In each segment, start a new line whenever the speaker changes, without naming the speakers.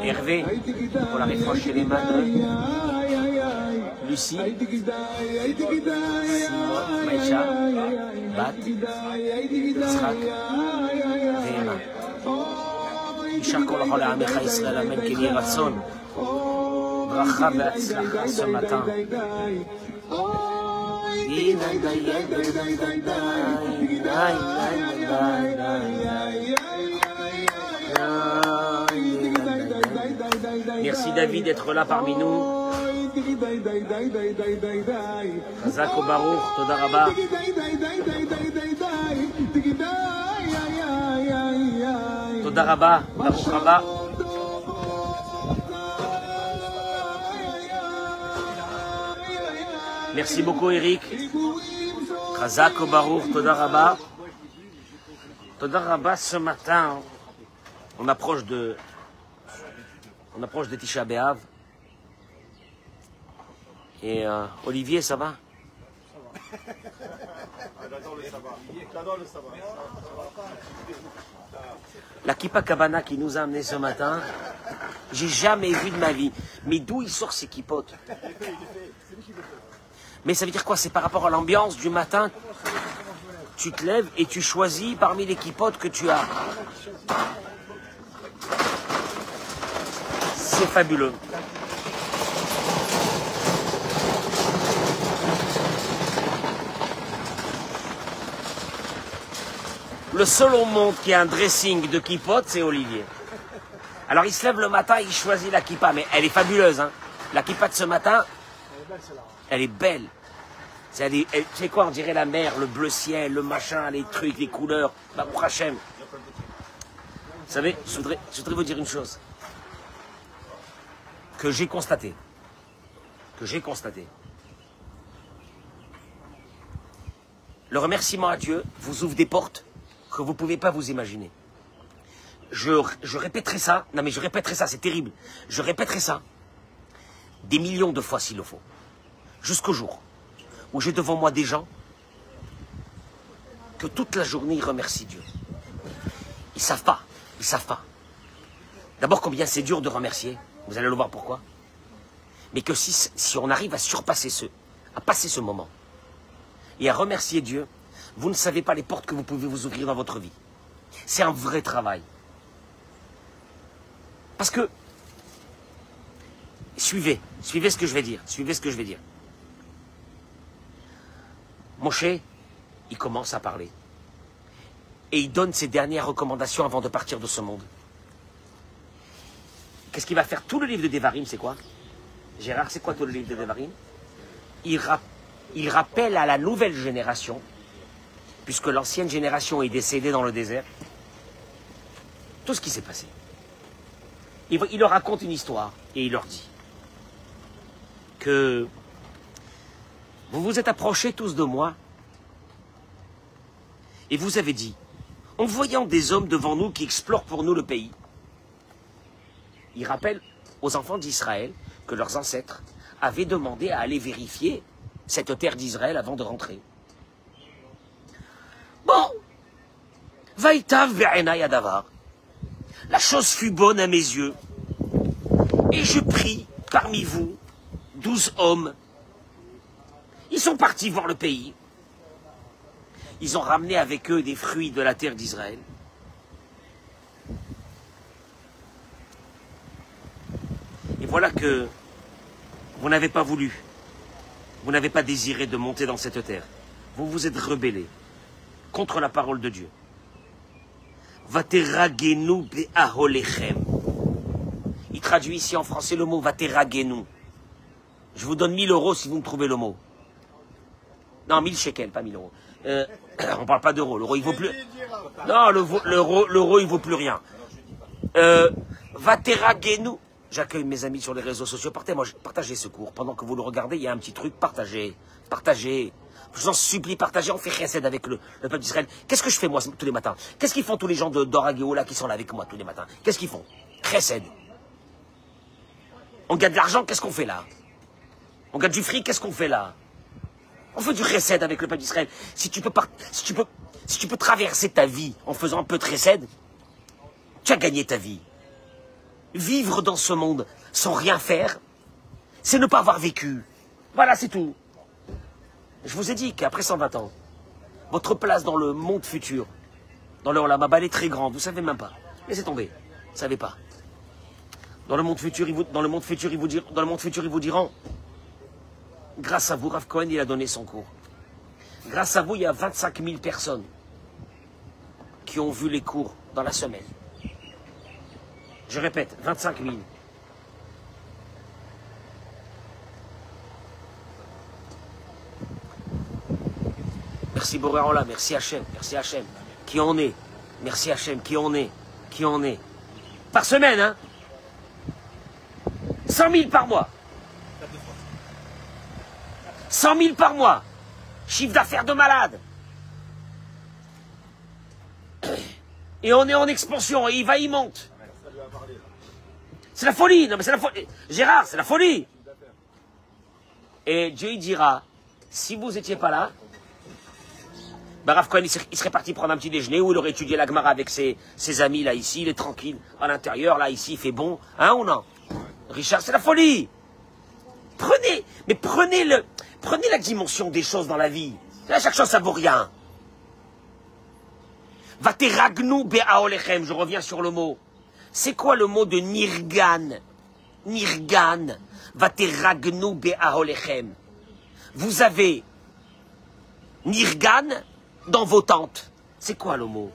Hervé, pour la réfraîchir les mains. Lucie, Simon, Maïcha, Bat, Yitzhak, Véhéma. יישר כל החולה עמך ישראל, אמן כן יהי רצון. ברכה והצלחה ce matin. Merci David d'être là parmi nous. Chazak Baruch, Toda Rabba. Toda Rabba, Baruch Rabba. Merci beaucoup Eric. Chazak Baruch, Toda Rabba. Toda Rabba, ce matin, on approche de Tisha B'Av. Et Olivier, ça va? La Kippa Kabana qui nous a amené ce matin, j'ai jamais vu de ma vie. Mais d'où il sort ces kippotes? Mais ça veut dire quoi? C'est par rapport à l'ambiance du matin. Tu te lèves et tu choisis parmi les kippotes que tu as. C'est fabuleux. Le seul au monde qui a un dressing de kippote, c'est Olivier. Alors il se lève le matin, il choisit la kippa, mais elle est fabuleuse. Hein. La kippa de ce matin, elle est belle. Tu sais quoi, on dirait la mer, le bleu ciel, le machin, les trucs, les couleurs. Baruch Hashem. Vous savez, je voudrais vous dire une chose. Que j'ai constaté. Le remerciement à Dieu vous ouvre des portes que vous ne pouvez pas vous imaginer. Je répéterai ça, non mais je répéterai ça, c'est terrible. Je répéterai ça des millions de fois s'il le faut. Jusqu'au jour où j'ai devant moi des gens que toute la journée ils remercient Dieu. Ils savent pas. D'abord combien c'est dur de remercier, vous allez le voir pourquoi. Mais que si on arrive à surpasser à passer ce moment et à remercier Dieu, vous ne savez pas les portes que vous pouvez vous ouvrir dans votre vie. C'est un vrai travail. Parce que, suivez ce que je vais dire, Moshe, il commence à parler. Et il donne ses dernières recommandations avant de partir de ce monde. Qu'est-ce qu'il va faire? Tout le livre de Devarim, c'est quoi? Gérard, c'est quoi tout le livre de Devarim? Il rappelle à la nouvelle génération, puisque l'ancienne génération est décédée dans le désert, tout ce qui s'est passé. Il leur raconte une histoire et il leur dit que vous vous êtes approchés tous de moi et vous avez dit, en voyant des hommes devant nous qui explorent pour nous le pays, il rappelle aux enfants d'Israël que leurs ancêtres avaient demandé à aller vérifier cette terre d'Israël avant de rentrer. Bon, Vaïtav ve'enai adavar. La chose fut bonne à mes yeux. Et je pris parmi vous 12 hommes. Ils sont partis voir le pays. Ils ont ramené avec eux des fruits de la terre d'Israël. Et voilà que vous n'avez pas voulu, vous n'avez pas désiré de monter dans cette terre. Vous vous êtes rebellés contre la parole de Dieu. Vateragenu be'aholechem. Il traduit ici en français le mot Vateragenu. Je vous donne 1000 € si vous me trouvez le mot. Non, 1000 shekels, pas 1000 €. On ne parle pas d'euros. L'euro, il vaut plus. Non, l'euro, il vaut plus rien. Vateragenu. J'accueille mes amis sur les réseaux sociaux. Partagez ce cours. Pendant que vous le regardez, il y a un petit truc. Partagez. Je vous en supplie, partagez. On fait chesed avec le peuple d'Israël. Qu'est-ce que je fais moi tous les matins? Qu'est-ce qu'ils font tous les gens d'Oragéo là qui sont là avec moi tous les matins? Qu'est-ce qu'ils font? Chesed. On gagne de l'argent, qu'est-ce qu'on fait là? On gagne du fric, qu'est-ce qu'on fait là? On fait du recède avec le peuple d'Israël. Si tu peux traverser ta vie en faisant un peu de recède, tu as gagné ta vie. Vivre dans ce monde sans rien faire, c'est ne pas avoir vécu. Voilà, c'est tout. Je vous ai dit qu'après 120 ans, votre place dans le monde futur, dans le Olam Haba, elle est très grande, vous ne savez même pas. Laissez tomber, vous ne savez pas. Dans le monde futur, ils vous diront, grâce à vous, Rav Cohen, il a donné son cours. Grâce à vous, il y a 25 000 personnes qui ont vu les cours dans la semaine. Je répète, 25 000. Merci Boréola, merci Hachem, merci Hachem. Qui en est? Merci Hachem, qui en est? Qui en est? Par semaine, hein? 100 000 par mois. 100 000 par mois. Chiffre d'affaires de malade. Et on est en expansion, et il monte. C'est la folie, non mais c'est la folie. Gérard, c'est la folie. Et Dieu il dira, si vous n'étiez pas là, bah, Rav Cohen, il serait parti prendre un petit déjeuner où il aurait étudié la Gemara avec ses amis là ici, il est tranquille, à l'intérieur, là ici, il fait bon, hein ou non? Richard, c'est la folie. Prenez la dimension des choses dans la vie. Là, chaque chose, ça vaut rien. Vateragnu be'aolechem, je reviens sur le mot. C'est quoi le mot de nirgan? Nirgan. Vateragnu be'aolechem. Vous avez nirgan dans vos tentes. C'est quoi le mot?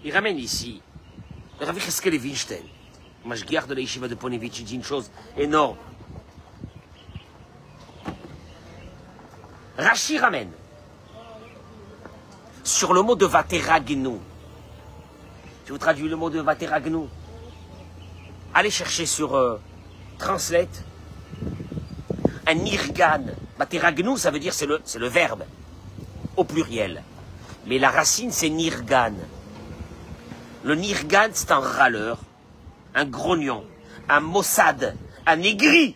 Il ramène ici. Rav Yecheskel Levinstein. Moi, je garde la yeshiva de Ponevitch, il dit une chose énorme. Rashi ramène sur le mot de Vateragnu. Je vous traduis le mot de Vateragnu. Allez chercher sur Translate un nirgan. Vateragnu, ça veut dire c'est le verbe au pluriel. Mais la racine, c'est nirgan. Le nirgan, c'est un râleur, un grognon, un maussade, un aigri.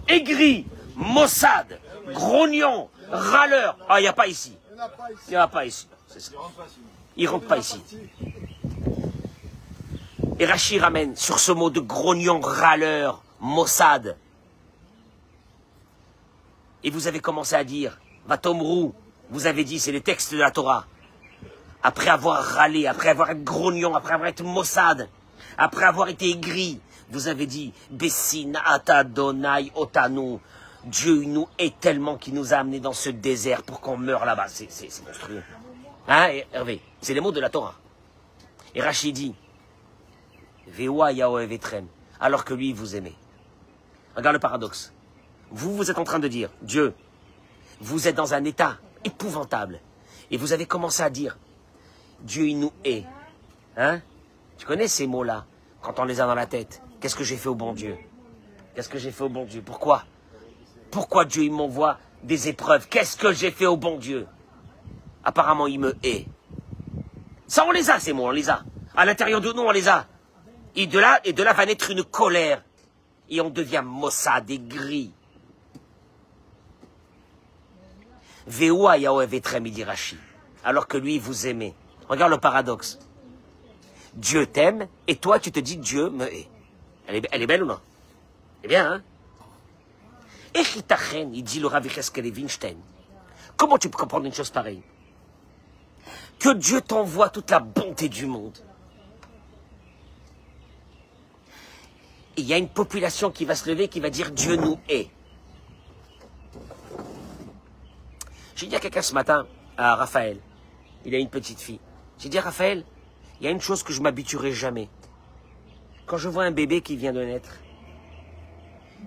Aigri, maussade, grognon, râleur. Ah, il n'y a pas ici. Il n'y en a pas ici. Il ne rentre pas ici. Et Rashi ramène sur ce mot de grognon, râleur, maussade. Et vous avez commencé à dire, Vatomrou, vous avez dit, c'est les textes de la Torah. Après avoir râlé, après avoir été grognon, après avoir été maussade, après avoir été aigri, vous avez dit, Bessin ata donai otanu. Dieu nous est tellement qu'il nous a amenés dans ce désert pour qu'on meure là-bas. C'est monstrueux. Hein, Hervé? C'est les mots de la Torah. Et Rachid dit, Vewa Yahweh Vetrem, alors que lui, vous aimez. Regarde le paradoxe. Vous êtes en train de dire, Dieu, vous êtes dans un état épouvantable. Et vous avez commencé à dire, Dieu, il nous hait. Hein? Tu connais ces mots-là, quand on les a dans la tête. Qu'est-ce que j'ai fait au bon Dieu? Qu'est-ce que j'ai fait au bon Dieu? Pourquoi? Pourquoi Dieu, il m'envoie des épreuves? Qu'est-ce que j'ai fait au bon Dieu? Apparemment, il me hait. Ça, on les a, ces mots, on les a. À l'intérieur de nous, on les a. Et de là va naître une colère. Et on devient maussade et gris. Veoua Yahweh Vetrem, il dit Rashi. Alors que lui, vous aimez. Regarde le paradoxe. Dieu t'aime, et toi, tu te dis Dieu me hait. Elle est belle ou non? Eh bien, hein? Echitachen, il dit le Rav Yecheskel Levinstein. Comment tu peux comprendre une chose pareille? Que Dieu t'envoie toute la bonté du monde. Et il y a une population qui va se lever, qui va dire Dieu nous hait. J'ai dit à quelqu'un ce matin, à Raphaël, il a une petite fille. J'ai dit à Raphaël, il y a une chose que je m'habituerai jamais. Quand je vois un bébé qui vient de naître,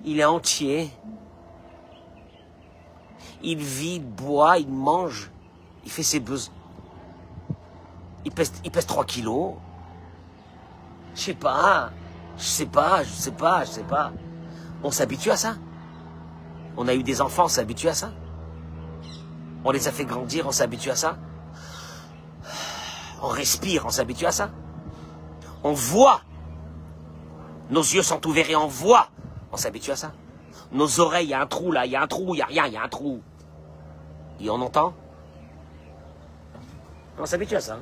il est entier, il vit, il boit, il mange, il fait ses besoins. Il pèse 3 kilos. Je sais pas. On s'habitue à ça. On a eu des enfants, on s'habitue à ça. On les a fait grandir, on s'habitue à ça. On respire, on s'habitue à ça. On voit. Nos yeux sont ouverts et on voit. On s'habitue à ça. nos oreilles, il y a un trou là, il y a un trou, il n'y a rien, il y a un trou. Et on entend? On s'habitue à ça. Hein.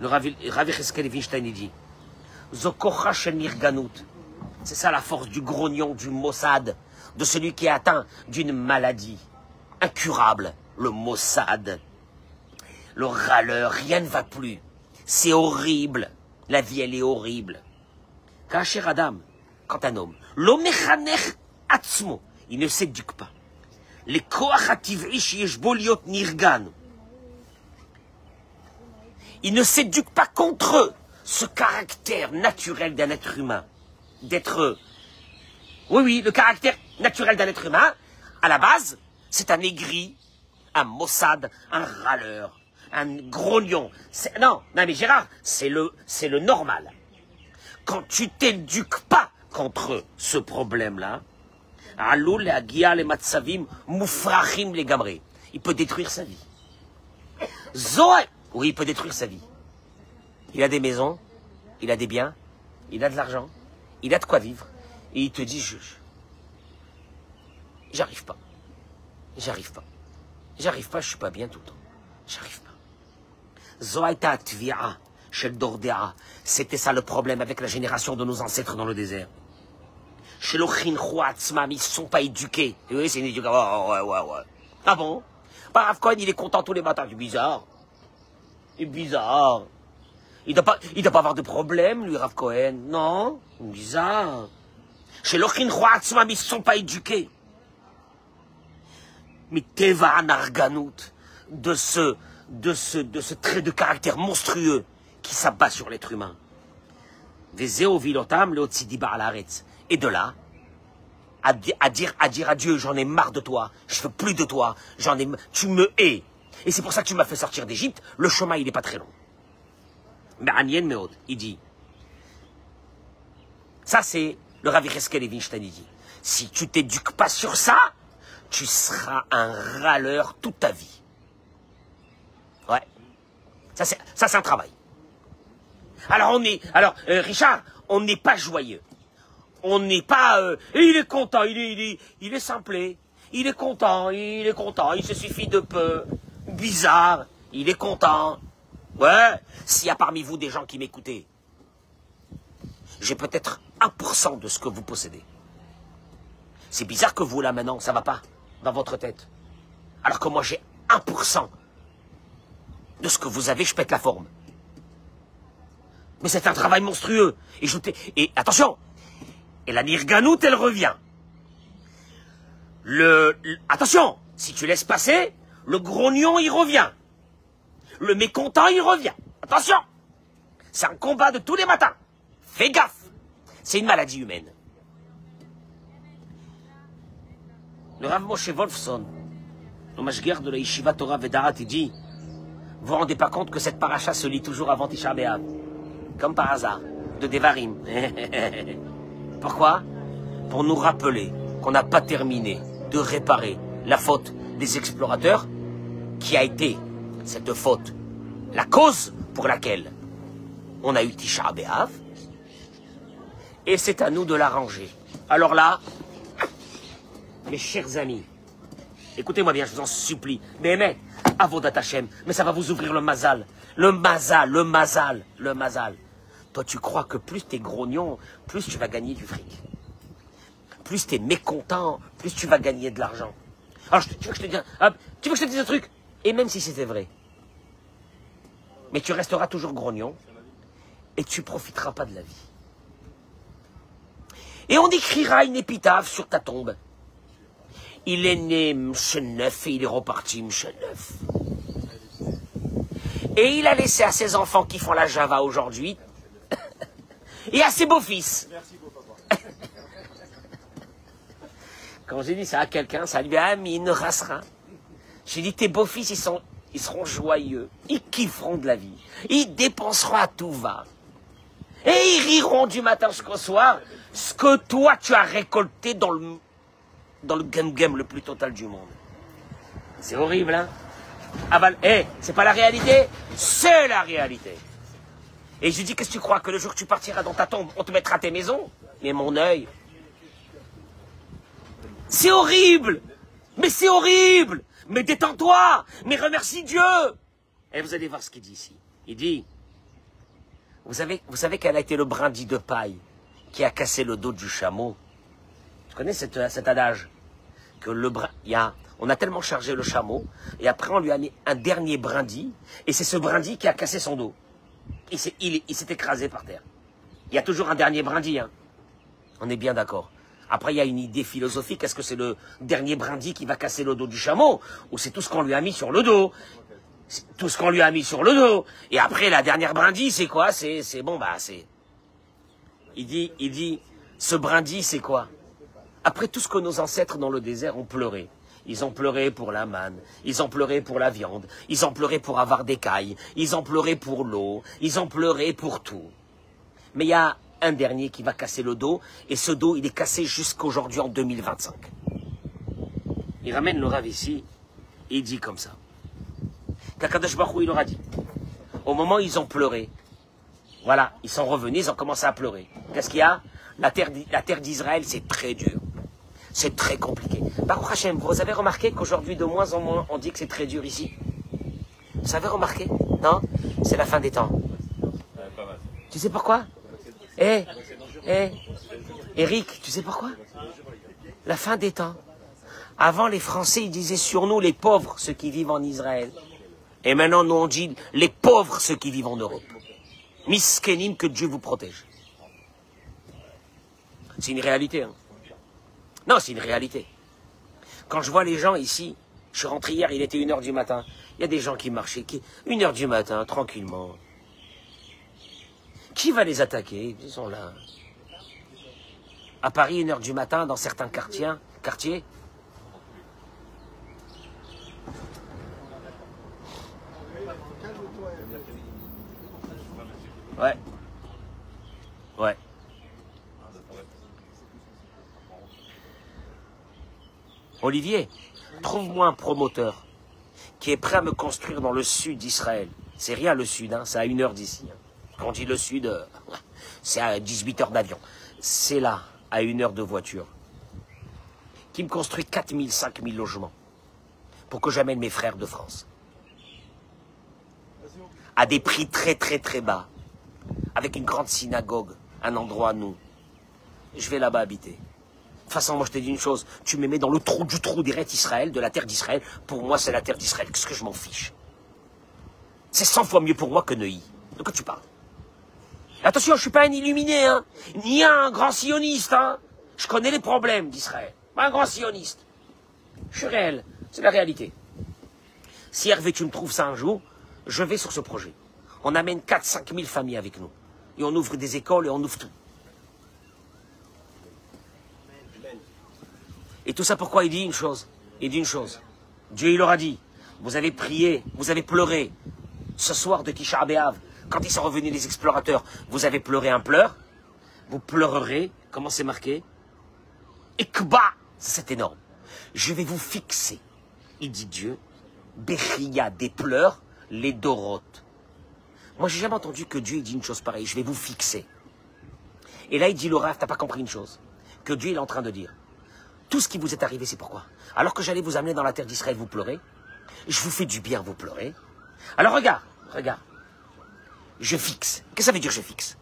Le Ravi Cheskel Evinstein, il dit, Zokocha shel nirganut. C'est ça la force du grognon, du Mossad, de celui qui est atteint d'une maladie incurable, le Mossad. Le râleur, rien ne va plus. C'est horrible. La vie, elle est horrible. Kacher Adam, quand un homme, l'omechanech atzmo, il ne s'éduque pas. Les koach hativ'i sheyesh bo liot nirgan. Il ne s'éduque pas contre eux, ce caractère naturel d'un être humain. D'être... Oui, le caractère naturel d'un être humain, à la base, c'est un aigri, un Mossad, un râleur, un grognon. Non, mais Gérard, c'est le normal. Quand tu t'éduques pas contre ce problème-là, Aloul et Agia les Matsavim, Moufrachim les Gamré, il peut détruire sa vie. Zoé, oui, il peut détruire sa vie. Il a des maisons, il a des biens, il a de l'argent, il a de quoi vivre, et il te dit, j'arrive pas, j'arrive pas, j'arrive pas, je suis pas bien tout le temps, j'arrive pas. Zoaita Tvia, Shel Dordea, c'était ça le problème avec la génération de nos ancêtres dans le désert. Chez l'Ochin Chouatzmam, ils ne sont pas éduqués. Et oui, c'est une éducation. Ouais. Ah bon? Bah, Rav Cohen, il est content tous les matins. C'est bizarre. C'est bizarre. Il doit pas avoir de problème, lui, Rav Cohen. Non? Bizarre. Chez l'Ochin Chouatzmam, ils ne sont pas éduqués. Mais Teva Anarganout, de ce trait de caractère monstrueux qui s'abat sur l'être humain. Vezeo vilotam leotzidi ba'alaretz. Et de là, à dire à Dieu, j'en ai marre de toi, je veux plus de toi, tu me hais. Et c'est pour ça que tu m'as fait sortir d'Égypte, le chemin il n'est pas très long. Mais Anien Meod, il dit, ça c'est le Rav Cheskel Evinstein, il dit, si tu t'éduques pas sur ça, tu seras un râleur toute ta vie. Ouais, ça c'est un travail. Alors Richard, on n'est pas joyeux. On n'est pas... il est content, il est simplé. Il est content, il se suffit de peu. Bizarre, il est content. Ouais, s'il y a parmi vous des gens qui m'écoutez, j'ai peut-être 1% de ce que vous possédez. C'est bizarre que vous, là, maintenant, ça va pas dans votre tête. Alors que moi, j'ai 1% de ce que vous avez, je pète la forme. Mais c'est un travail monstrueux. Et attention, et la nirganout, elle revient. Attention, si tu laisses passer, le grognon, il revient. Le mécontent, il revient. Attention, c'est un combat de tous les matins. Fais gaffe. C'est une maladie humaine. Le Rav Moshe Wolfson, le mashgiach de la Yeshiva Torah Vedarat, il dit, vous vous rendez pas compte que cette paracha se lit toujours avant Tisha B'Av, comme par hasard, de Devarim. Pourquoi? Pour nous rappeler qu'on n'a pas terminé de réparer la faute des explorateurs, qui a été cette faute, la cause pour laquelle on a eu Tisha B'Av, et c'est à nous de l'arranger. Alors là, mes chers amis, écoutez-moi bien, je vous en supplie, mais Avodat Hashem, mais ça va vous ouvrir le mazal. Le mazal. Toi, tu crois que plus t'es grognon, plus tu vas gagner du fric. Plus t'es mécontent, plus tu vas gagner de l'argent. Alors, tu veux que je te dise un truc? Et même si c'était vrai, mais tu resteras toujours grognon et tu profiteras pas de la vie. Et on écrira une épitaphe sur ta tombe. Il est né Mcheneuf et il est reparti Mcheneuf. Et il a laissé à ses enfants qui font la Java aujourd'hui et à ses beaux-fils.
Merci, beau-papa.
Quand j'ai dit ça à quelqu'un, ça lui a mis une rassera. J'ai dit, tes beaux-fils, ils seront joyeux. Ils kifferont de la vie. Ils dépenseront à tout va. Et ils riront du matin jusqu'au soir ce que toi, tu as récolté dans le game le plus total du monde. C'est horrible, hein? Ah ben, c'est pas la réalité, c'est la réalité. Et je lui dis, qu'est-ce que tu crois, que le jour que tu partiras dans ta tombe, on te mettra à tes maisons? Mais mon œil, C'est horrible. Mais c'est horrible. Mais détends-toi. Mais remercie Dieu. Et vous allez voir ce qu'il dit ici. Il dit, vous savez quel a été le brindis de paille qui a cassé le dos du chameau? Tu connais cet adage? Que on a tellement chargé le chameau, et après on lui a mis un dernier brindis, et c'est ce brindis qui a cassé son dos. Il s'est écrasé par terre. Il y a toujours un dernier brindis, hein. On est bien d'accord. Après, il y a une idée philosophique. Est-ce que c'est le dernier brindis qui va casser le dos du chameau? Ou c'est tout ce qu'on lui a mis sur le dos? Tout ce qu'on lui a mis sur le dos. Et après, la dernière brindis, c'est quoi? C'est bon, bah, c'est... Il dit, ce brindis, c'est quoi? Après tout ce que nos ancêtres dans le désert ont pleuré. Ils ont pleuré pour la manne, ils ont pleuré pour la viande, ils ont pleuré pour avoir des cailles, ils ont pleuré pour l'eau, ils ont pleuré pour tout. Mais il y a un dernier qui va casser le dos, et ce dos, il est cassé jusqu'aujourd'hui en 2025. Il ramène le Rav ici, et il dit comme ça. Qu'Akadosh Baruch Hu, il leur a dit, au moment où ils ont pleuré, voilà, ils sont revenus, ils ont commencé à pleurer. Qu'est-ce qu'il y a? La terre d'Israël, c'est très dur. C'est très compliqué. Baruch Hashem, vous avez remarqué qu'aujourd'hui, de moins en moins, on dit que c'est très dur ici? Vous avez remarqué? Non? C'est la fin des temps. Tu sais pourquoi? Eric, tu sais pourquoi? La fin des temps. Avant, les Français, ils disaient sur nous, les pauvres, ceux qui vivent en Israël. Et maintenant, nous, on dit les pauvres, ceux qui vivent en Europe. Miskenim, que Dieu vous protège. C'est une réalité, hein. Non, c'est une réalité. Quand je vois les gens ici, je suis rentré hier, il était 1h du matin. Il y a des gens qui marchaient, 1h du matin, tranquillement. Qui va les attaquer? Ils sont là. À Paris, 1h du matin, dans certains quartiers. Ouais. Ouais. Olivier, trouve-moi un promoteur qui est prêt à me construire dans le sud d'Israël. C'est rien le sud, hein, c'est à 1 heure d'ici. Quand on dit le sud, c'est à 18 heures d'avion. C'est là, à 1 heure de voiture. Qui me construit 4 000, 5 000 logements pour que j'amène mes frères de France. À des prix très très très bas. Avec une grande synagogue, un endroit à nous. Je vais là-bas habiter. De toute façon, moi je te dis une chose, tu me mets dans le trou du trou d'Eretz Israël, de la terre d'Israël. Pour moi, c'est la terre d'Israël. Qu'est-ce que je m'en fiche? C'est 100 fois mieux pour moi que Neuilly. De quoi tu parles? Attention, je suis pas un illuminé, hein, ni un grand sioniste, hein. Je connais les problèmes d'Israël. Pas un grand sioniste. Je suis réel. C'est la réalité. Si Hervé, tu me trouves ça un jour, je vais sur ce projet. On amène 4-5 000 familles avec nous. Et on ouvre des écoles et on ouvre tout. Et tout ça, pourquoi il dit une chose? Il dit une chose. Dieu, il leur a dit, vous avez prié, vous avez pleuré. Ce soir de Tisha B'Av, quand ils sont revenus les explorateurs, vous avez pleuré un pleur. Vous pleurerez, comment c'est marqué? Ekba, c'est énorme. Je vais vous fixer, il dit Dieu, Bechia, des pleurs, les dorotes. Moi, j'ai jamais entendu que Dieu dit une chose pareille. Je vais vous fixer. Et là, il dit, le Rav, t'as pas compris une chose? Que Dieu il est en train de dire. Tout ce qui vous est arrivé, c'est pourquoi? Alors que j'allais vous amener dans la terre d'Israël, vous pleurez. Je vous fais du bien, vous pleurez. Alors regarde. Je fixe. Qu'est-ce que ça veut dire, je fixe?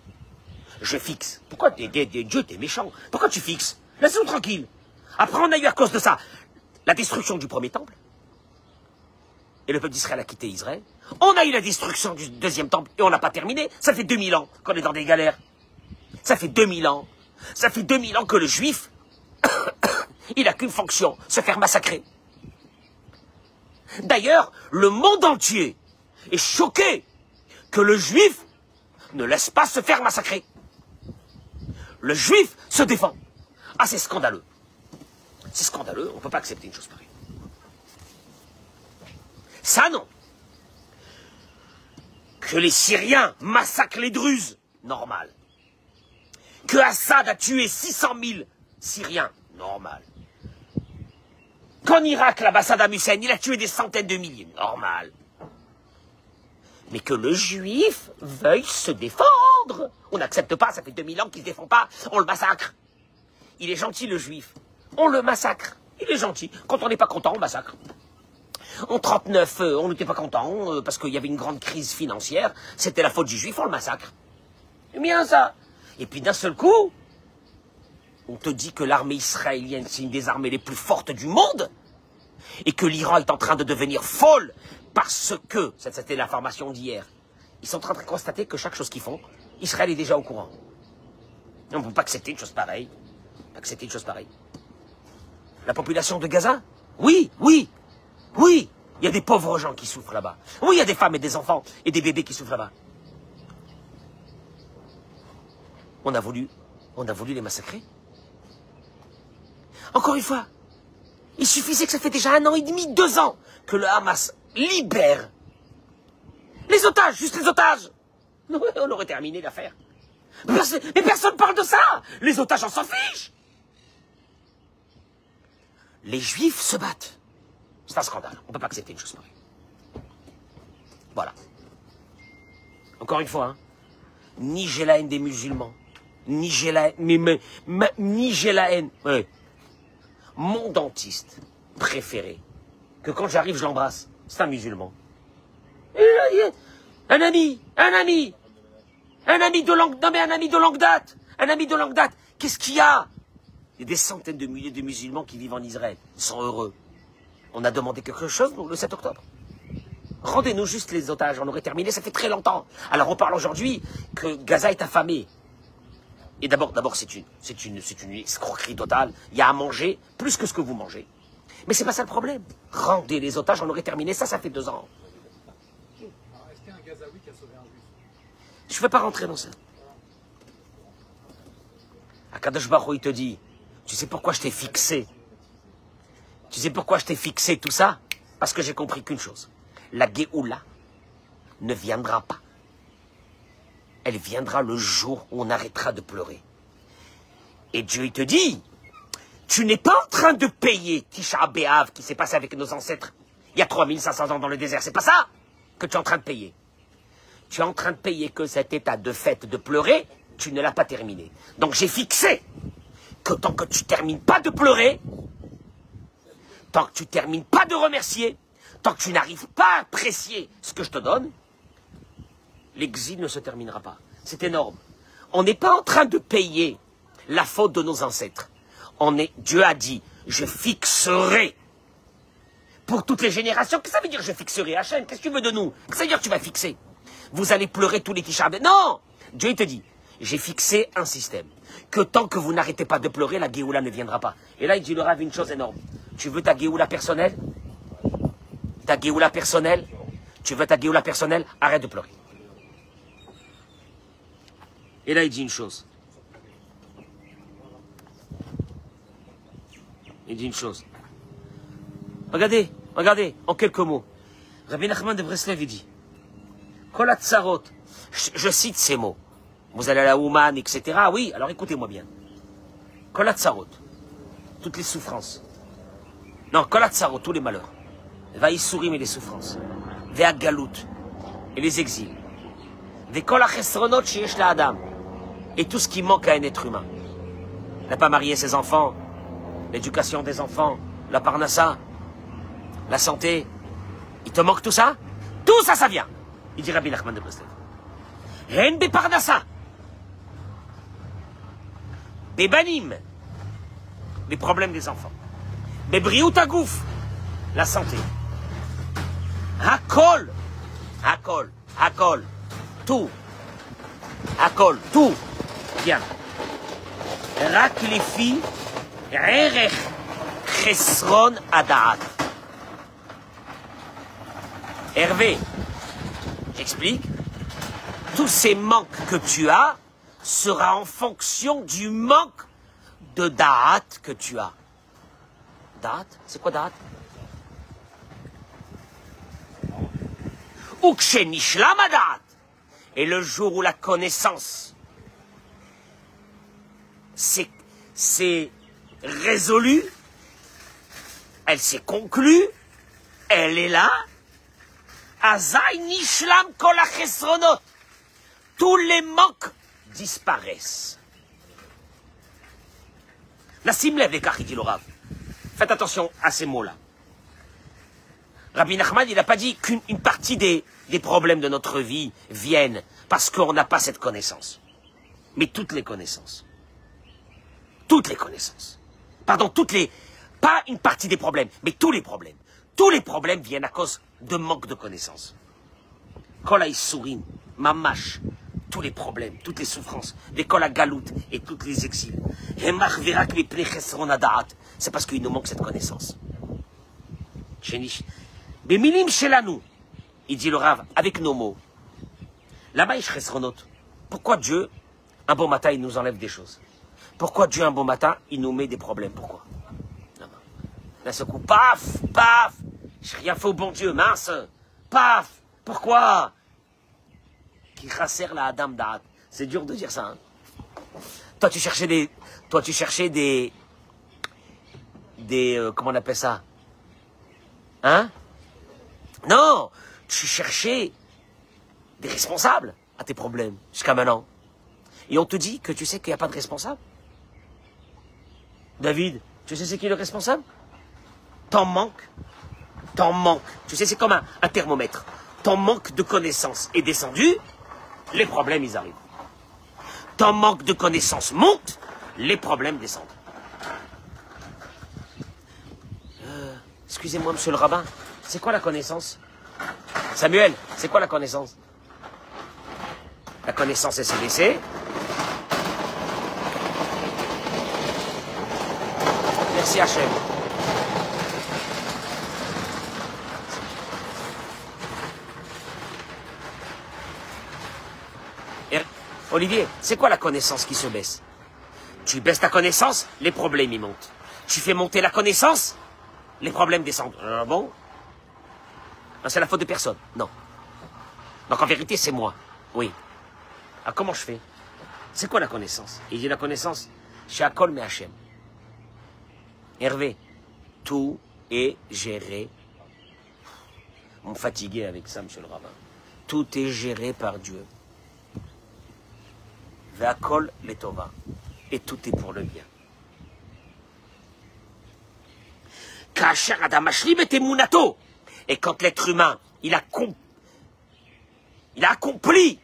Je fixe. Pourquoi Dieu, t'es méchant? Pourquoi tu fixes? Laisse-nous tranquille. Après, on a eu à cause de ça la destruction du premier temple. Et le peuple d'Israël a quitté Israël. On a eu la destruction du deuxième temple et on n'a pas terminé. Ça fait 2000 ans qu'on est dans des galères. Ça fait 2000 ans. Ça fait 2000 ans que le juif, il n'a qu'une fonction, se faire massacrer. D'ailleurs, le monde entier est choqué que le juif ne laisse pas se faire massacrer. Le juif se défend. Ah, c'est scandaleux. C'est scandaleux, on ne peut pas accepter une chose pareille. Ça, non. Que les Syriens massacrent les Druzes, normal. Que Assad a tué 600 000 Syriens, normal. Qu'en Irak, là-bas, Saddam Hussein, il a tué des centaines de milliers, normal. Mais que le juif veuille se défendre. On n'accepte pas, ça fait 2000 ans qu'il ne se défend pas, on le massacre. Il est gentil, le juif. on le massacre. Il est gentil. Quand on n'est pas content, on massacre. En 39, on n'était pas content parce qu'il y avait une grande crise financière. C'était la faute du juif, on le massacre. C'est bien ça. Et puis d'un seul coup, on te dit que l'armée israélienne, c'est une des armées les plus fortes du monde et que l'Iran est en train de devenir folle parce que, c'était l'information d'hier, ils sont en train de constater que chaque chose qu'ils font, Israël est déjà au courant. On ne peut pas accepter une chose pareille. Accepter une chose pareille. La population de Gaza? Oui, oui, oui. Il y a des pauvres gens qui souffrent là-bas. Oui, il y a des femmes et des enfants et des bébés qui souffrent là-bas. On a voulu les massacrer. Encore une fois, il suffisait que ça fait déjà 1 an et demi, 2 ans que le Hamas libère les otages, juste les otages. On aurait terminé l'affaire. Mais personne ne parle de ça. Les otages, on s'en fiche. Les Juifs se battent. C'est un scandale. On ne peut pas accepter une chose pareille. Voilà. Encore une fois, hein, ni j'ai la haine des musulmans, ni j'ai la haine, ni j'ai la haine. Ouais. Mon dentiste préféré, que quand j'arrive, je l'embrasse, c'est un musulman. Un ami de longue date. Qu'est-ce qu'il y a? Il y a des centaines de milliers de musulmans qui vivent en Israël. Ils sont heureux. On a demandé quelque chose le 7 octobre. Rendez-nous juste les otages, on aurait terminé, ça fait très longtemps. Alors on parle aujourd'hui que Gaza est affamé. Et d'abord, c'est une escroquerie totale. Il y a à manger plus que ce que vous mangez. Mais c'est pas ça le problème. Rendez les otages, on aurait terminé, ça fait 2 ans.
Est-ce qu'il y a un Gazaoui qui a sauvé un juif?
Je ne vais pas rentrer dans ça. Akadosh Baruch Hu, il te dit, tu sais pourquoi je t'ai fixé? Tu sais pourquoi je t'ai fixé tout ça? Parce que j'ai compris qu'une chose. La Géoula ne viendra pas. Elle viendra le jour où on arrêtera de pleurer. Et Dieu, il te dit, tu n'es pas en train de payer Tisha B'Av qui s'est passé avec nos ancêtres il y a 3500 ans dans le désert. C'est pas ça que tu es en train de payer. Tu es en train de payer que cet état de fête de pleurer, tu ne l'as pas terminé. Donc j'ai fixé que tant que tu ne termines pas de pleurer, tant que tu ne termines pas de remercier, tant que tu n'arrives pas à apprécier ce que je te donne, l'exil ne se terminera pas. C'est énorme. On n'est pas en train de payer la faute de nos ancêtres. Dieu a dit, je fixerai pour toutes les générations. Qu'est-ce que ça veut dire, je fixerai? Hachem, qu'est-ce que tu veux de nous? Qu'est-ce que ça veut dire, tu vas fixer? Vous allez pleurer tous les Tisha B'Av. Non! Dieu, il te dit, j'ai fixé un système. Que tant que vous n'arrêtez pas de pleurer, la Géoula ne viendra pas. Et là, il dit le Rav une chose énorme. Tu veux ta Géoula personnelle? Ta Géoula personnelle? Tu veux ta Géoula personnelle? Arrête de pleurer. Et là, il dit une chose. Il dit une chose. Regardez, en quelques mots. Rabbi Nachman de Breslev, il dit, Kol hatzarot, je cite ces mots. Vous allez à la Ouman, etc. Oui, alors écoutez-moi bien. Kol hatzarot, toutes les souffrances. Non, Kol hatzarot, tous les malheurs. Vaïsourim et les souffrances. Ve'a galout et les exils. Ve'kol hachesronot sheyesh la'adam. Et tout ce qui manque à un être humain. N'a pas marié ses enfants, l'éducation des enfants, la parnassa, la santé. Il te manque tout ça? Tout ça, ça vient. Il dit Rabbi Nachman de Breslev. Ren be parnassa. Bebanim. Les problèmes des enfants. Bebriut agouf. La santé. Hakol. Tout. Hakol. Tout. Bien. Rak les filles. Erech. Chesron adaat. Hervé, j'explique. Tous ces manques que tu as sera en fonction du manque de da'at que tu as. Da'at? C'est quoi da'at? Ukshenishlam da'at. Et le jour où la connaissance c'est résolu, elle s'est conclue, elle est là. Azay nishlam kol hachesronot. Tous les manques disparaissent. Nassim Lev les dit le Rav. Faites attention à ces mots-là. Rabbi Nachman, il n'a pas dit qu'une partie des problèmes de notre vie viennent parce qu'on n'a pas cette connaissance. Mais toutes les connaissances. Toutes les connaissances. Pardon, pas une partie des problèmes, mais tous les problèmes. Tous les problèmes viennent à cause de manque de connaissances. Kol ha-isurim, mamash, tous les problèmes, toutes les souffrances, les kol ha-galout et tous les exils. C'est parce qu'il nous manque cette connaissance. Bemilim shelanu, il dit le Rav, avec nos mots. Là-bas, il chesronot. Pourquoi Dieu, un bon matin, il nous enlève des choses? Pourquoi Dieu, un bon matin, il nous met des problèmes? Pourquoi? D'un seul coup, paf, paf, j'ai rien fait au bon Dieu, mince, paf, pourquoi? Qui rasser la Adam Da'at. C'est dur de dire ça, hein? Toi, tu cherchais des, comment on appelle ça? Hein? Non, tu cherchais des responsables à tes problèmes, jusqu'à maintenant. Et on te dit que tu sais qu'il n'y a pas de responsable. David, tu sais c'est qui le responsable? T'en manques. T'en manques. Tu sais, c'est comme un thermomètre. Ton manque de connaissances est descendu, les problèmes, ils arrivent. Ton manque de connaissances monte, les problèmes descendent. Excusez-moi, monsieur le rabbin, c'est quoi la connaissance? Samuel, c'est quoi la connaissance? La connaissance, c'est se laisser. Merci Hachem. Olivier, c'est quoi la connaissance qui se baisse? Tu baisses ta connaissance, les problèmes y montent. Tu fais monter la connaissance, les problèmes descendent. Bon? C'est la faute de personne. Non. Donc en vérité, c'est moi. Oui. Alors comment je fais? C'est quoi la connaissance? Il dit la connaissance, chez Akol mais Hachem. Hervé, tout est géré. On me fatiguait avec ça, monsieur le rabbin. Tout est géré par Dieu. Ve'akol letova. Et tout est pour le bien. Kasher adam mashlim et emunato. Et quand l'être humain, il a accompli,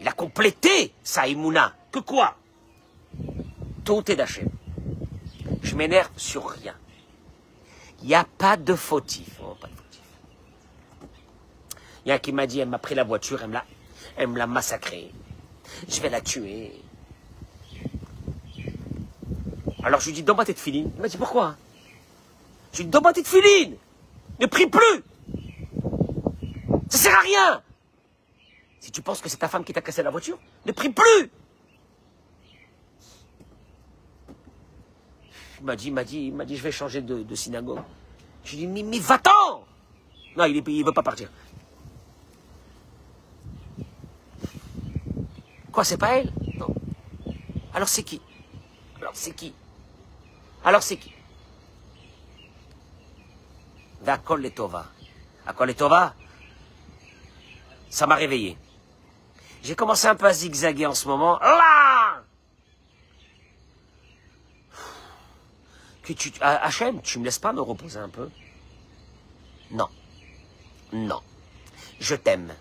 il a complété sa imuna. Que quoi? Tout est d'Hachem. Je m'énerve sur rien. Il n'y a pas de fautif. Oh, pas de fautif. Il y a un qui m'a dit, elle m'a pris la voiture, elle me l'a massacrée. Je vais la tuer. Alors je lui dis, donne-moi tes tefilines. Il m'a dit, pourquoi? Je lui dis, donne-moi tes tefilines. Ne prie plus. Ça sert à rien. Si tu penses que c'est ta femme qui t'a cassé la voiture, ne prie plus. Il m'a dit, je vais changer de synagogue. Je lui ai dit, mais va-t'en. Non, il ne veut pas partir. Quoi, c'est pas elle? Non. Alors c'est qui? D'Akol letova. Akol letova, ça m'a réveillé. J'ai commencé un peu à zigzaguer en ce moment. Là! Hachem, tu me laisses pas me reposer un peu? Non. Non. Je t'aime.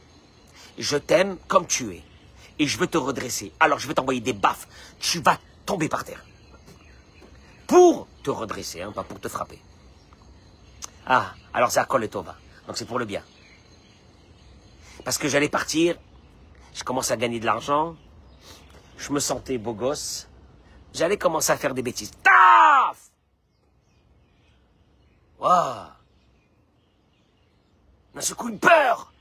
Je t'aime comme tu es. Et je veux te redresser. Alors je vais t'envoyer des baffes. Tu vas tomber par terre. Pour te redresser, hein, pas pour te frapper. Ah, alors c'est Akol letova. Donc c'est pour le bien. Parce que j'allais partir, je commence à gagner de l'argent, je me sentais beau gosse, j'allais commencer à faire des bêtises. Taf! Waouh! D'un seul coup, une peur!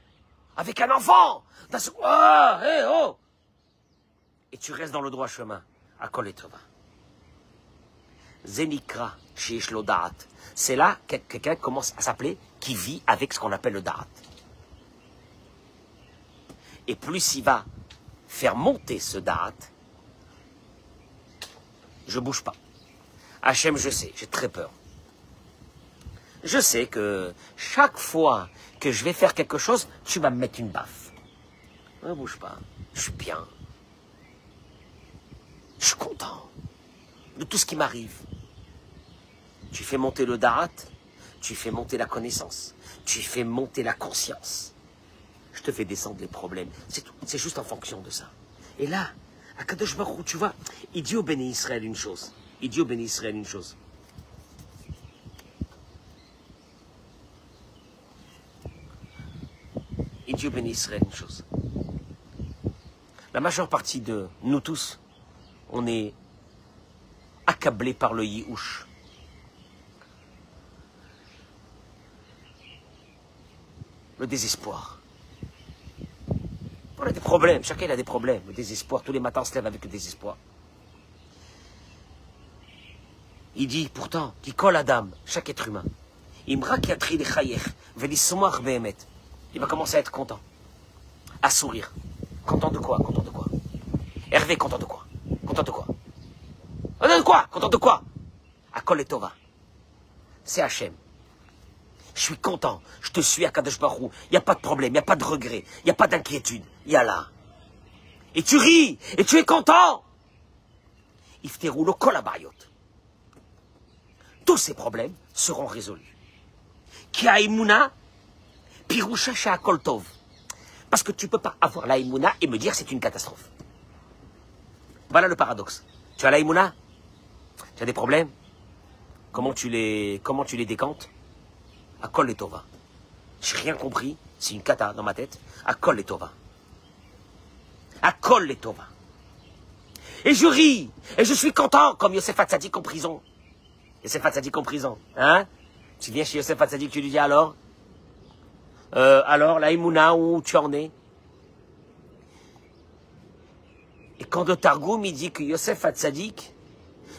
Avec un enfant! D'un seul coup, oh! Hey, oh! Et tu restes dans le droit chemin. Akol letova. Zenikra, sheish lo da'at. C'est là que quelqu'un commence à s'appeler qui vit avec ce qu'on appelle le da'at. Et plus il va faire monter ce da'at, je bouge pas. Hachem, je sais, j'ai très peur. Je sais que chaque fois que je vais faire quelque chose, tu vas me mettre une baffe. Ne bouge pas, je suis bien. Je suis content de tout ce qui m'arrive. Tu fais monter le darat, tu fais monter la connaissance, tu fais monter la conscience. Je te fais descendre les problèmes. C'est tout. C'est juste en fonction de ça. Et là, à Kadosh Baruch Hu, tu vois, il dit au béni Israël une chose. Il dit au béni Israël une chose. Il dit au béni Israël une chose. La majeure partie de nous tous, on est accablés par le yiouch. Le désespoir. On a des problèmes, chacun a des problèmes, le désespoir. Tous les matins on se lève avec le désespoir. Il dit pourtant, qui colle à dame, chaque être humain. Il va commencer à être content, à sourire. Content de quoi? Content de quoi? Hervé, content de quoi? Content de quoi? Content de quoi? Content de quoi? À Kol et Tova. C'est Hachem. Je suis content, je te suis à Kadosh Baruch Hu. Il n'y a pas de problème, il n'y a pas de regret, il n'y a pas d'inquiétude. Il y a là. Et tu ris, et tu es content. Ifteru lo kol habayot. Tous ces problèmes seront résolus. Ki ha'emuna pirusha she'akol tov. Parce que tu ne peux pas avoir la emuna et me dire c'est une catastrophe. Voilà le paradoxe. Tu as la emuna, tu as des problèmes. Comment tu les décantes? À Kol et Tova. J'ai rien compris, c'est une cata dans ma tête. À Kol et Tova. À Kol et Tova. Et je ris, et je suis content, comme Yosef Hatzadik en prison. Yosef Hatzadik en prison, hein? Tu viens chez Yosef Hatzadik, tu lui dis alors, la Emouna, où tu en es? Et quand le Targum, il dit que Yosef Hatzadik,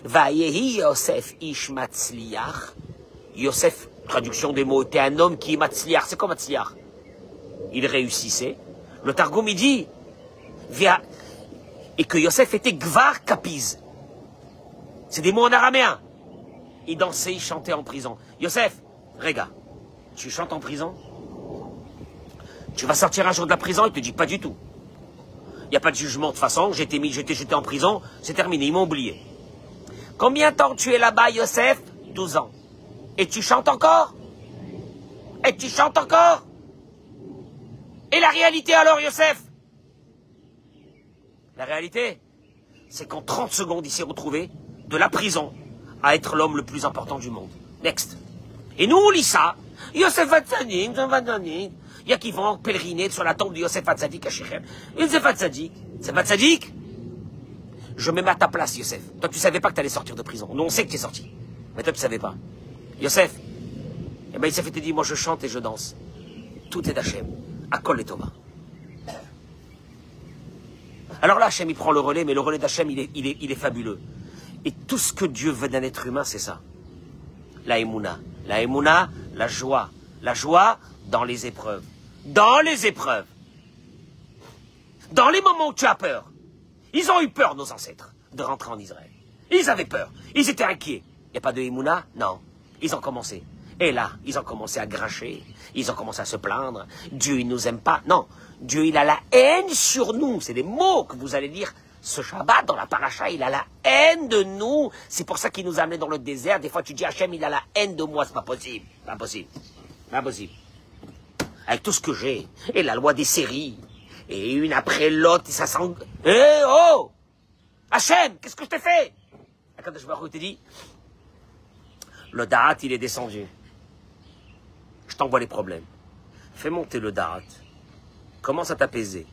va yehi Yosef ish matzliach, Yosef, traduction des mots, était un homme qui est matzliach. C'est quoi matzliach? Il réussissait. Le Targum, il dit, et que Yosef était gvar kapiz. C'est des mots en araméen. Il dansait, il chantait en prison. Yosef, regarde, tu chantes en prison? Tu vas sortir un jour de la prison? Il te dit pas du tout. Il n'y a pas de jugement de toute façon. J'étais jeté en prison, c'est terminé, ils m'ont oublié. Combien de temps tu es là-bas, Yosef? 12 ans. Et tu chantes encore? Et tu chantes encore? Et la réalité alors, Yosef? La réalité, c'est qu'en 30 secondes, il s'est retrouvé de la prison à être l'homme le plus important du monde. Next. Et nous, on lit ça. Yosef Hatzadik, il y a qui vont pèleriner sur la tombe de Yosef Hatzadik à Shechem. Yosef Hatzadik, je me mets à ta place, Yosef. Toi, tu savais pas que tu allais sortir de prison. Nous, on sait que tu es sorti. Mais toi, tu savais pas. Yosef, eh ben, Yosef te dit, moi, je chante et je danse. Tout est d'Hachem. À Kol et Tova. Alors là, Hachem, il prend le relais, mais le relais d'Hachem, il est fabuleux. Et tout ce que Dieu veut d'un être humain, c'est ça. La Emouna. La Emouna, la joie. La joie dans les épreuves. Dans les épreuves. Dans les moments où tu as peur. Ils ont eu peur, nos ancêtres, de rentrer en Israël. Ils avaient peur. Ils étaient inquiets. Il n'y a pas de Emouna? Non. Ils ont commencé. Et là, ils ont commencé à grincher. Ils ont commencé à se plaindre. Dieu, il nous aime pas. Non. Dieu, il a la haine sur nous. C'est des mots que vous allez lire ce Shabbat dans la paracha. Il a la haine de nous. C'est pour ça qu'il nous a amenés dans le désert. Des fois, tu dis, Hachem, il a la haine de moi. C'est pas possible. Pas possible. Pas possible. Avec tout ce que j'ai. Et la loi des séries. Et une après l'autre. Et ça sent... Eh oh Hachem, qu'est-ce que je t'ai fait? Akadosh Baruch Hu te dit, le Da'at, il est descendu. Je t'envoie les problèmes. Fais monter le Da'at. Commence à t'apaiser.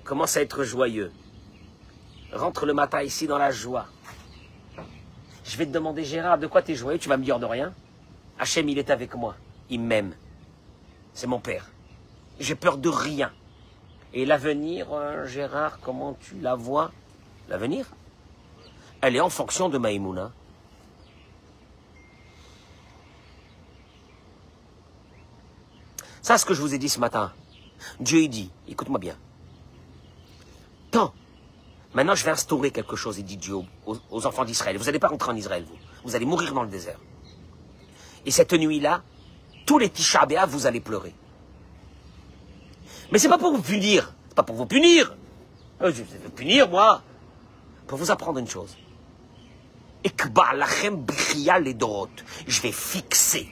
Commence à être joyeux. Rentre le matin ici dans la joie. Je vais te demander, Gérard, de quoi tu es joyeux? Tu vas me dire de rien. Hachem, il est avec moi. Il m'aime. C'est mon père. J'ai peur de rien. Et l'avenir, Gérard, comment tu la vois? L'avenir? Elle est en fonction de ma Emouna. Ça, ce que je vous ai dit ce matin. Dieu, il dit, écoute-moi bien. Tant, maintenant je vais instaurer quelque chose, il dit Dieu aux enfants d'Israël. Vous n'allez pas rentrer en Israël, vous. Vous allez mourir dans le désert. Et cette nuit-là, tous les Tisha B'Av, vous allez pleurer. Mais c'est pas pour vous punir. C'est pas pour vous punir. Je vais vous punir, moi. Pour vous apprendre une chose. Ekba lachem b'chia ledorot. Je vais fixer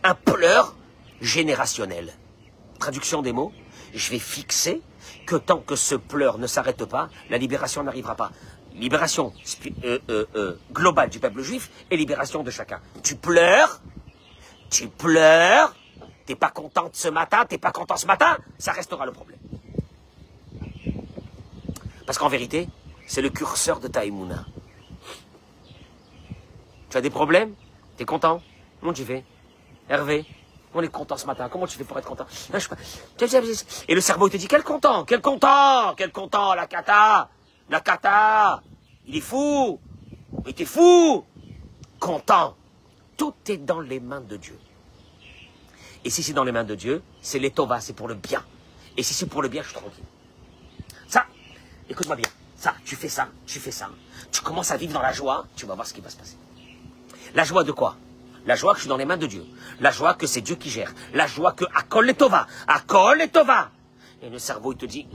un pleur générationnel. Traduction des mots, je vais fixer que tant que ce pleur ne s'arrête pas, la libération n'arrivera pas. Libération globale du peuple juif et libération de chacun. Tu pleures, t'es pas contente ce matin, t'es pas content ce matin, ça restera le problème. Parce qu'en vérité, c'est le curseur de ta émouna. Tu as des problèmes? T'es content? Comment tu fais? Hervé, on est content ce matin, comment tu fais pour être content? Et le cerveau il te dit, quel content, la cata, il est fou, il était fou, content. Tout est dans les mains de Dieu. Et si c'est dans les mains de Dieu, c'est l'étova, c'est pour le bien. Et si c'est pour le bien, je suis tranquille. Ça, écoute-moi bien, ça, tu fais ça, tu commences à vivre dans la joie, tu vas voir ce qui va se passer. La joie de quoi? La joie que je suis dans les mains de Dieu. La joie que c'est Dieu qui gère. La joie que Akol Letova. Et le cerveau, il te dit,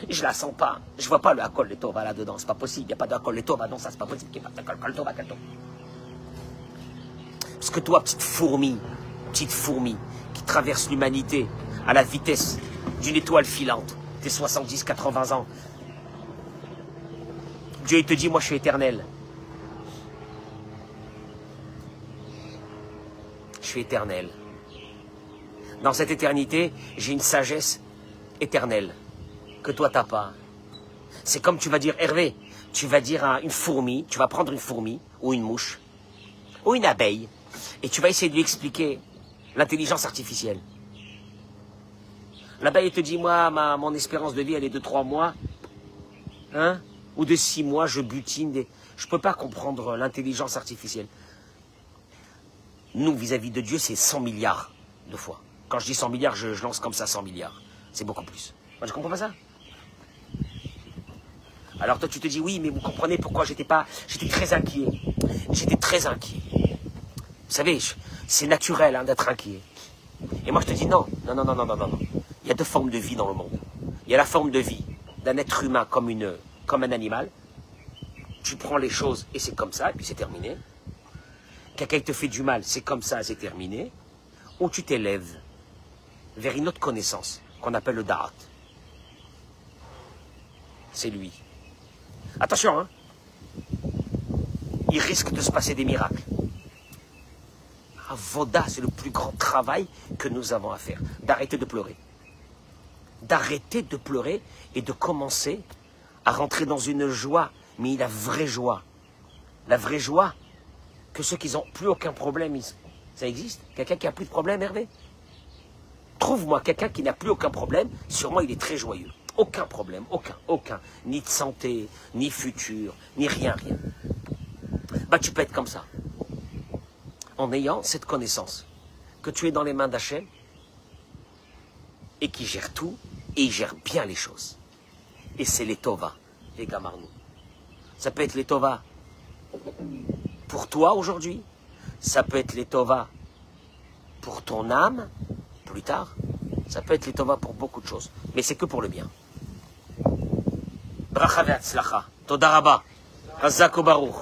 je la sens pas. Je vois pas le Akol Letova là-dedans. C'est pas possible. Il n'y a pas d'Akol Letova. Non, ça, c'est pas possible. Il n'y a pas d'Akol Letova. Parce que toi, petite fourmi qui traverse l'humanité à la vitesse d'une étoile filante, t'es 70, 80 ans. Dieu, il te dit, moi, je suis éternel. Je suis éternel. Dans cette éternité, j'ai une sagesse éternelle que toi t'as pas. C'est comme tu vas dire, Hervé, tu vas dire à une fourmi, tu vas prendre une fourmi ou une mouche ou une abeille et tu vas essayer de lui expliquer l'intelligence artificielle. L'abeille te dit, moi, mon espérance de vie, elle est de 3 mois, hein, ou de 6 mois, je butine. Je ne peux pas comprendre l'intelligence artificielle. Nous, vis-à-vis de Dieu, c'est 100 milliards de fois. Quand je dis 100 milliards, je lance comme ça 100 milliards. C'est beaucoup plus. Moi, je comprends pas ça. Alors toi, tu te dis, oui, mais vous comprenez pourquoi j'étais très inquiet. J'étais très inquiet. Vous savez, c'est naturel hein, d'être inquiet. Et moi, je te dis, non. Il y a 2 formes de vie dans le monde. Il y a la forme de vie d'un être humain comme un animal. Tu prends les choses et c'est comme ça, et puis c'est terminé. Quelqu'un te fait du mal, c'est comme ça, c'est terminé. Ou tu t'élèves vers une autre connaissance qu'on appelle le Da'at. C'est lui. Attention, hein. Il risque de se passer des miracles. Avoda, c'est le plus grand travail que nous avons à faire. D'arrêter de pleurer. D'arrêter de pleurer et de commencer à rentrer dans une joie, mais la vraie joie. La vraie joie, que ceux qui n'ont plus aucun problème, ça existe? Quelqu'un qui n'a plus de problème, Hervé? Trouve-moi quelqu'un qui n'a plus aucun problème, sûrement il est très joyeux. Aucun problème, aucun. Ni de santé, ni futur, ni rien. Bah tu peux être comme ça. En ayant cette connaissance, que tu es dans les mains d'Hachem, et qui gère tout, et il gère bien les choses. Et c'est les Tova, les Gamarnou. Ça peut être les Tova pour toi aujourd'hui, ça peut être les Tova pour ton âme, plus tard, ça peut être les Tova pour beaucoup de choses, mais c'est que pour le bien. Bracha ve'atzlacha, toda rabba, chazak u'baruch.